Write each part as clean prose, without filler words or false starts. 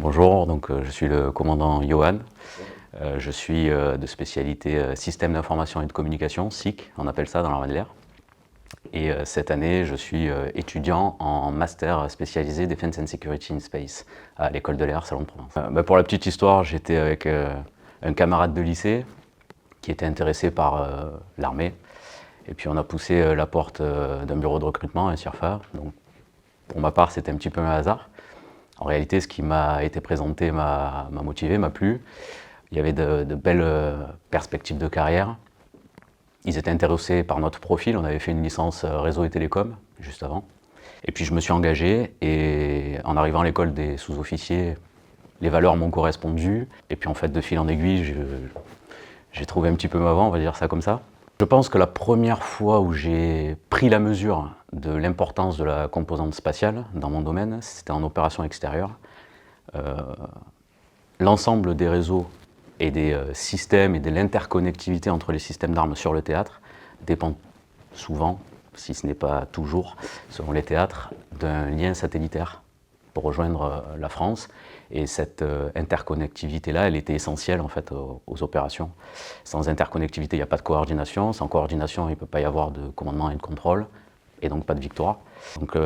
Bonjour, je suis le commandant Johan. Je suis de spécialité système d'information et de communication, SIC, on appelle ça dans l'armée de l'air. Et cette année, je suis étudiant en master spécialisé Defense and Security in Space à l'école de l'air Salon de Provence. Pour la petite histoire, j'étais avec un camarade de lycée qui était intéressé par l'armée. Et puis on a poussé la porte d'un bureau de recrutement, un CIRFA. Donc, pour ma part, c'était un petit peu un hasard. En réalité, ce qui m'a été présenté m'a motivé, m'a plu. Il y avait de belles perspectives de carrière. Ils étaient intéressés par notre profil. On avait fait une licence réseau et télécom juste avant. Et puis je me suis engagé et en arrivant à l'école des sous-officiers, les valeurs m'ont correspondu. Et puis en fait, de fil en aiguille, j'ai trouvé un petit peu ma voie, on va dire ça comme ça. Je pense que la première fois où j'ai pris la mesure de l'importance de la composante spatiale dans mon domaine, c'était en opération extérieure. L'ensemble des réseaux et des systèmes et de l'interconnectivité entre les systèmes d'armes sur le théâtre dépend souvent, si ce n'est pas toujours, selon les théâtres, d'un lien satellitaire pour rejoindre la France. Et cette interconnectivité-là, elle était essentielle en fait aux opérations. Sans interconnectivité, il n'y a pas de coordination. Sans coordination, il ne peut pas y avoir de commandement et de contrôle, et donc pas de victoire. Donc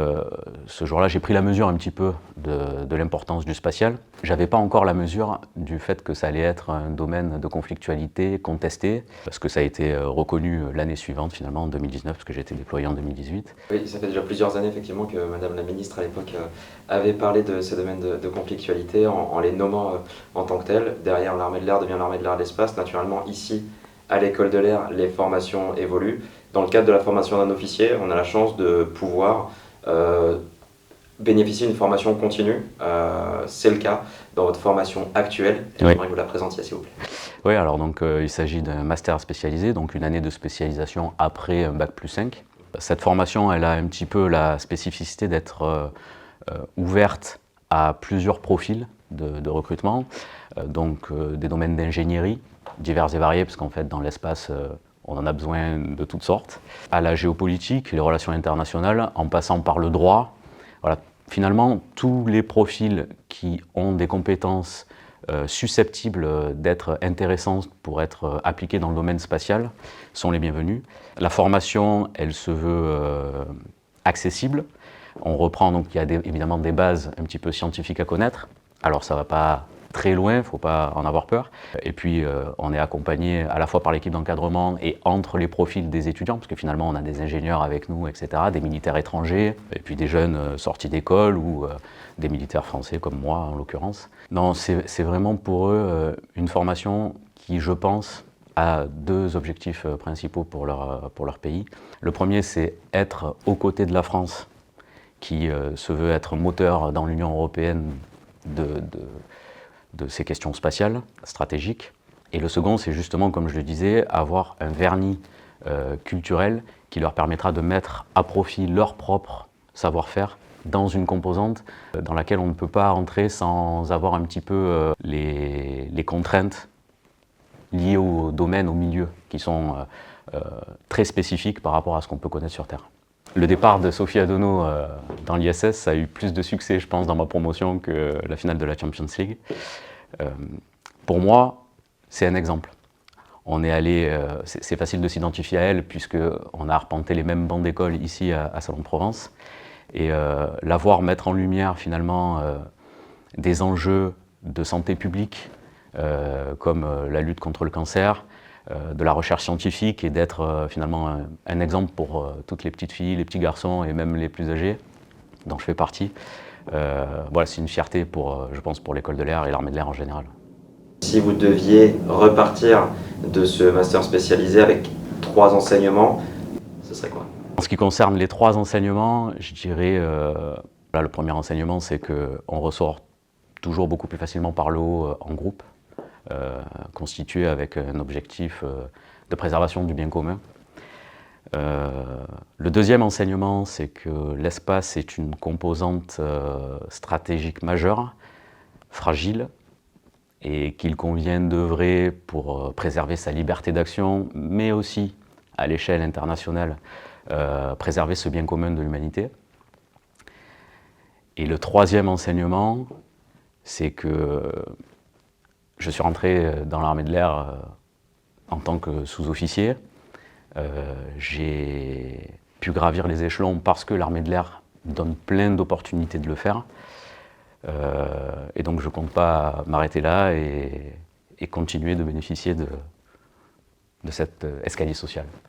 ce jour-là, j'ai pris la mesure un petit peu de l'importance du spatial. J'avais pas encore la mesure du fait que ça allait être un domaine de conflictualité contesté, parce que ça a été reconnu l'année suivante, finalement, en 2019, parce que j'ai été déployé en 2018. Oui, ça fait déjà plusieurs années effectivement que Madame la Ministre à l'époque avait parlé de ces domaines de conflictualité en les nommant en tant que tels. Derrière, l'armée de l'air devient l'armée de l'air de l'espace. Naturellement, ici, à l'école de l'air, les formations évoluent. Dans le cadre de la formation d'un officier, on a la chance de pouvoir bénéficier d'une formation continue. C'est le cas dans votre formation actuelle. Oui. J'aimerais que vous la présentiez, s'il vous plaît. Oui, alors il s'agit d'un master spécialisé, donc une année de spécialisation après un bac+5. Cette formation, elle a un petit peu la spécificité d'être ouverte à plusieurs profils de recrutement, des domaines d'ingénierie divers et variés, parce qu'en fait, dans l'espace, on en a besoin de toutes sortes, à la géopolitique, les relations internationales, en passant par le droit. Voilà. Finalement, tous les profils qui ont des compétences susceptibles d'être intéressantes pour être appliquées dans le domaine spatial sont les bienvenus. La formation, elle se veut accessible. On reprend, donc il y a évidemment des bases un petit peu scientifiques à connaître. Alors ça ne va pas très loin, il ne faut pas en avoir peur. Et puis on est accompagné à la fois par l'équipe d'encadrement et entre les profils des étudiants, parce que finalement on a des ingénieurs avec nous, etc., des militaires étrangers, et puis des jeunes sortis d'école ou des militaires français comme moi en l'occurrence. Non, c'est vraiment pour eux une formation qui, je pense, a deux objectifs principaux pour leur pays. Le premier, c'est être aux côtés de la France, qui se veut être moteur dans l'Union européenne de ces questions spatiales, stratégiques. Et le second, c'est justement, comme je le disais, avoir un vernis culturel qui leur permettra de mettre à profit leur propre savoir-faire dans une composante dans laquelle on ne peut pas entrer sans avoir un petit peu les contraintes liées au domaine, au milieu, qui sont très spécifiques par rapport à ce qu'on peut connaître sur Terre. Le départ de Sophie Adono dans l'ISS, ça a eu plus de succès, je pense, dans ma promotion que la finale de la Champions League. Pour moi, c'est un exemple. On est allé, c'est facile de s'identifier à elle, puisqu'on a arpenté les mêmes bancs d'école ici à Salon de Provence. Et la voir mettre en lumière, finalement, des enjeux de santé publique, comme la lutte contre le cancer, de la recherche scientifique et d'être finalement un exemple pour toutes les petites filles, les petits garçons et même les plus âgés, dont je fais partie. Voilà, c'est une fierté je pense, pour l'école de l'air et l'armée de l'air en général. Si vous deviez repartir de ce master spécialisé avec 3 enseignements, ce serait quoi? En ce qui concerne les 3 enseignements, je dirais, là, le premier enseignement, c'est qu'on ressort toujours beaucoup plus facilement par le haut en groupe, constitué avec un objectif de préservation du bien commun. Le deuxième enseignement, c'est que l'espace est une composante stratégique majeure, fragile, et qu'il convient d'œuvrer pour préserver sa liberté d'action, mais aussi, à l'échelle internationale, préserver ce bien commun de l'humanité. Et le troisième enseignement, c'est que je suis rentré dans l'armée de l'air en tant que sous-officier. J'ai pu gravir les échelons parce que l'armée de l'air donne plein d'opportunités de le faire. Et donc je ne compte pas m'arrêter là et continuer de bénéficier de cet escalier social.